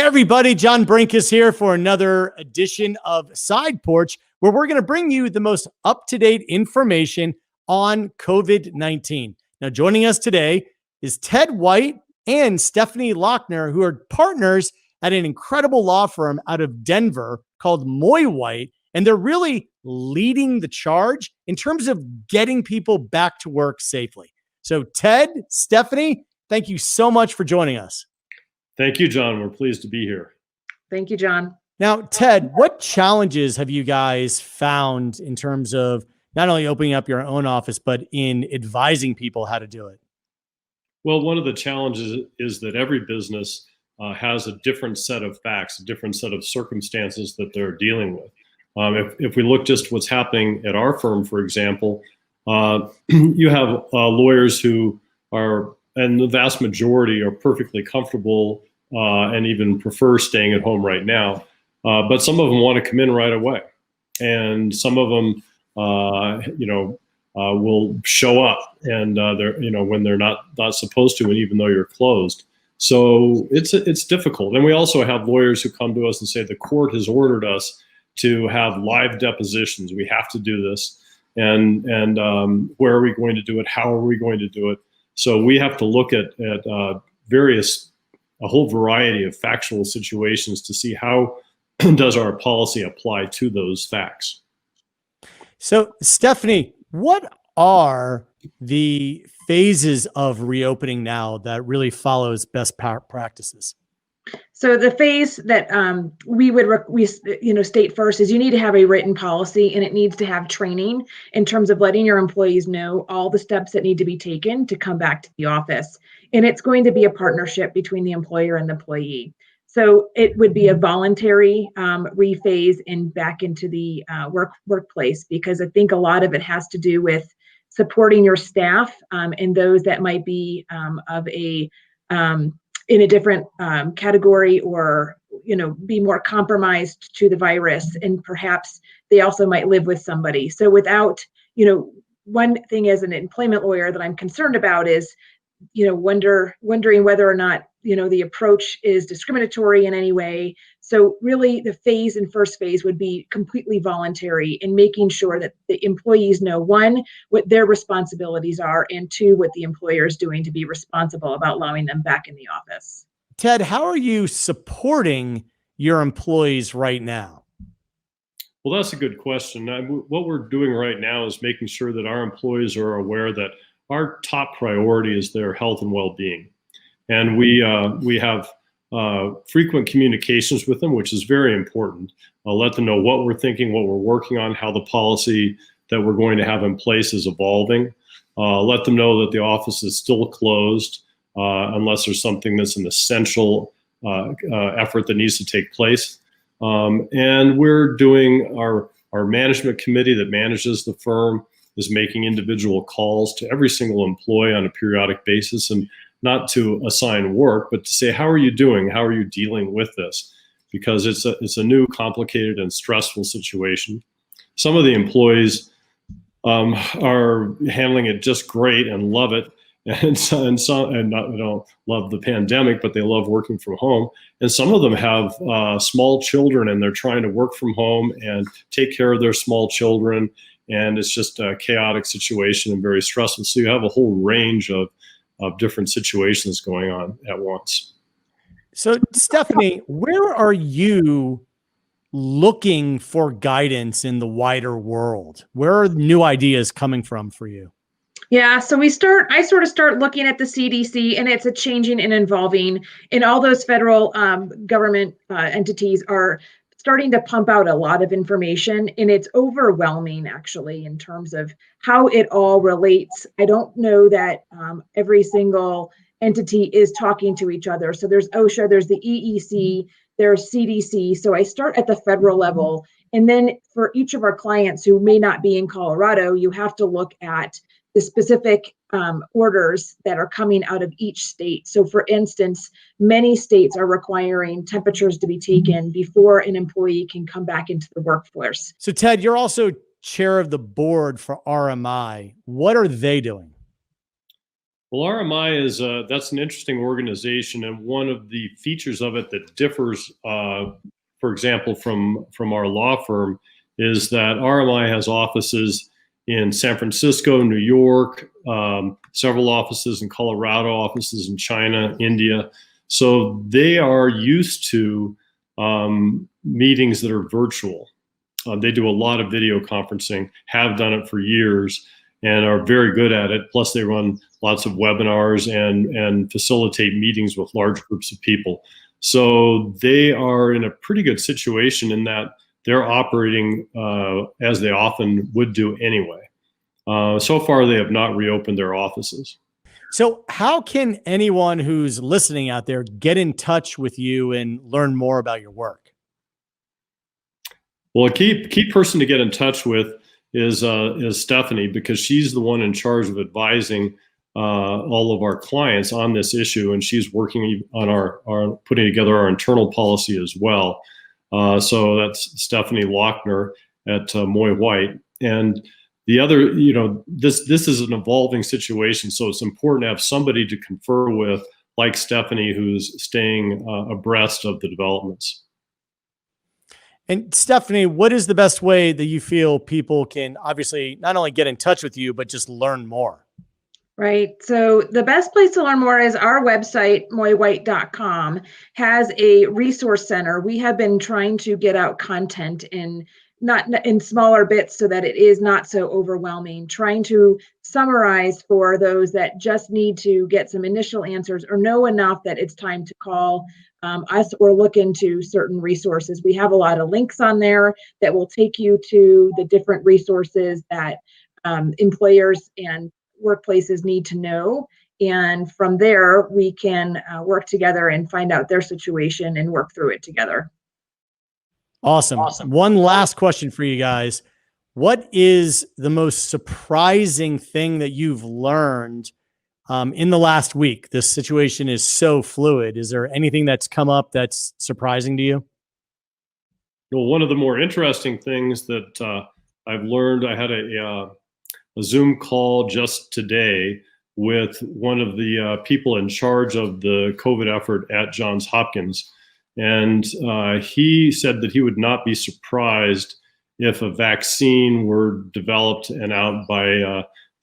everybody, John Brinkus here for another edition of Sideporch, where we're going to bring you the most up-to-date information on COVID-19. Now, joining us today is Ted White and Stephanie Lochner, who are partners at an incredible law firm out of Denver called Moye, and they're really leading the charge in terms of getting people back to work safely. So Ted, Stephanie, thank you so much for joining us. Thank you, John. We're pleased to be here. Thank you, John. Now, Ted, what challenges have you guys found in terms of not only opening up your own office, but in advising people how to do it? Well, one of the challenges is that every business has a different set of facts, a different set of circumstances that they're dealing with. If we look just what's happening at our firm, for example, you have lawyers who are, and the vast majority are perfectly comfortable and even prefer staying at home right now. But some of them want to come in right away. And some of them, will show up and they're, when they're not supposed to, and even though you're closed. So it's difficult. And we also have lawyers who come to us and say, the court has ordered us to have live depositions. We have to do this. And where are we going to do it? How are we going to do it? So we have to look at a whole variety of factual situations to see how does our policy apply to those facts. So Stephanie, what are the phases of reopening now that really follows best practices? So the phase that we state first is you need to have a written policy, and it needs to have training in terms of letting your employees know all the steps that need to be taken to come back to the office. And it's going to be a partnership between the employer and the employee. So it would be a voluntary rephase and back into the workplace, because I think a lot of it has to do with supporting your staff and those that might be in a different category, or be more compromised to the virus, and perhaps they also might live with somebody. So without, one thing as an employment lawyer that I'm concerned about is, wondering whether or not, the approach is discriminatory in any way. So really the first phase would be completely voluntary, in making sure that the employees know, one, what their responsibilities are, and two, what the employer is doing to be responsible about allowing them back in the office. Ted, how are you supporting your employees right now? Well, that's a good question. What we're doing right now is making sure that our employees are aware that our top priority is their health and well-being. And we have frequent communications with them, which is very important. I'll let them know what we're thinking, what we're working on, how the policy that we're going to have in place is evolving. Let them know that the office is still closed unless there's something that's an essential effort that needs to take place. And we're doing our management committee that manages the firm is making individual calls to every single employee on a periodic basis, and not to assign work, but to say, how are you doing? How are you dealing with this? Because it's a new, complicated, and stressful situation. Some of the employees are handling it just great and love it, and some don't love the pandemic, but they love working from home. And some of them have small children, and they're trying to work from home and take care of their small children. And it's just a chaotic situation and very stressful. So you have a whole range of different situations going on at once. So Stephanie, where are you looking for guidance in the wider world? Where are new ideas coming from for you? Yeah, so I sort of start looking at the CDC, and it's a changing and evolving, and all those federal government entities are starting to pump out a lot of information, and it's overwhelming actually in terms of how it all relates. I don't know that every single entity is talking to each other. So there's OSHA, there's the EEC, there's CDC. So I start at the federal level, and then for each of our clients who may not be in Colorado, you have to look at the specific orders that are coming out of each state. So for instance, many states are requiring temperatures to be taken before an employee can come back into the workforce. So Ted, you're also chair of the board for RMI. What are they doing? Well, RMI is that's an interesting organization, and one of the features of it that differs, for example, from our law firm, is that RMI has offices in San Francisco, New York, several offices in Colorado, offices in China, India. So they are used to meetings that are virtual. They do a lot of video conferencing, have done it for years, and are very good at it. Plus, they run lots of webinars and facilitate meetings with large groups of people. So they are in a pretty good situation in that they're operating as they often would do anyway. So far, they have not reopened their offices. So how can anyone who's listening out there get in touch with you and learn more about your work? Well, a key person to get in touch with is Stephanie, because she's the one in charge of advising all of our clients on this issue, and she's working on our putting together our internal policy as well. So that's Stephanie Lochner at Moye White. And the other, this is an evolving situation, so it's important to have somebody to confer with, like Stephanie, who's staying abreast of the developments. And Stephanie, what is the best way that you feel people can obviously not only get in touch with you, but just learn more? Right. So the best place to learn more is our website, moyewhite.com, has a resource center. We have been trying to get out content not in smaller bits so that it is not so overwhelming, trying to summarize for those that just need to get some initial answers or know enough that it's time to call us or look into certain resources. We have a lot of links on there that will take you to the different resources that employers and workplaces need to know. And from there, we can work together and find out their situation and work through it together. Awesome. One last question for you guys. What is the most surprising thing that you've learned in the last week? This situation is so fluid. Is there anything that's come up that's surprising to you? Well, one of the more interesting things that I've learned, I had a Zoom call just today with one of the people in charge of the COVID effort at Johns Hopkins. And he said that he would not be surprised if a vaccine were developed and out by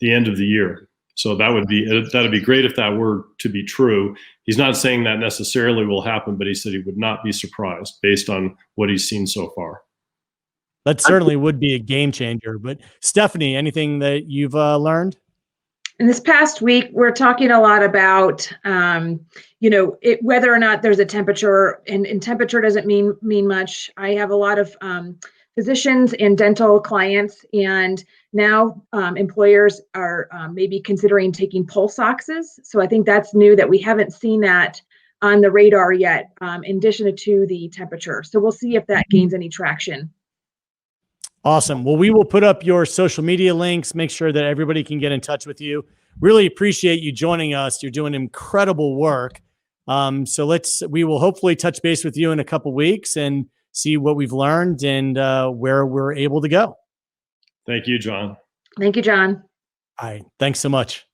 the end of the year. So that'd be great if that were to be true. He's not saying that necessarily will happen, but he said he would not be surprised based on what he's seen so far. That certainly would be a game changer. But Stephanie, anything that you've learned? In this past week, we're talking a lot about, whether or not there's a temperature, and temperature doesn't mean much. I have a lot of physicians and dental clients, and now employers are maybe considering taking pulse oxes. So I think that's new, that we haven't seen that on the radar yet, in addition to the temperature. So we'll see if that gains any traction. Awesome. Well, we will put up your social media links, make sure that everybody can get in touch with you. Really appreciate you joining us. You're doing incredible work. So we will hopefully touch base with you in a couple weeks and see what we've learned and where we're able to go. Thank you, John. Thank you, John. All right. Thanks so much.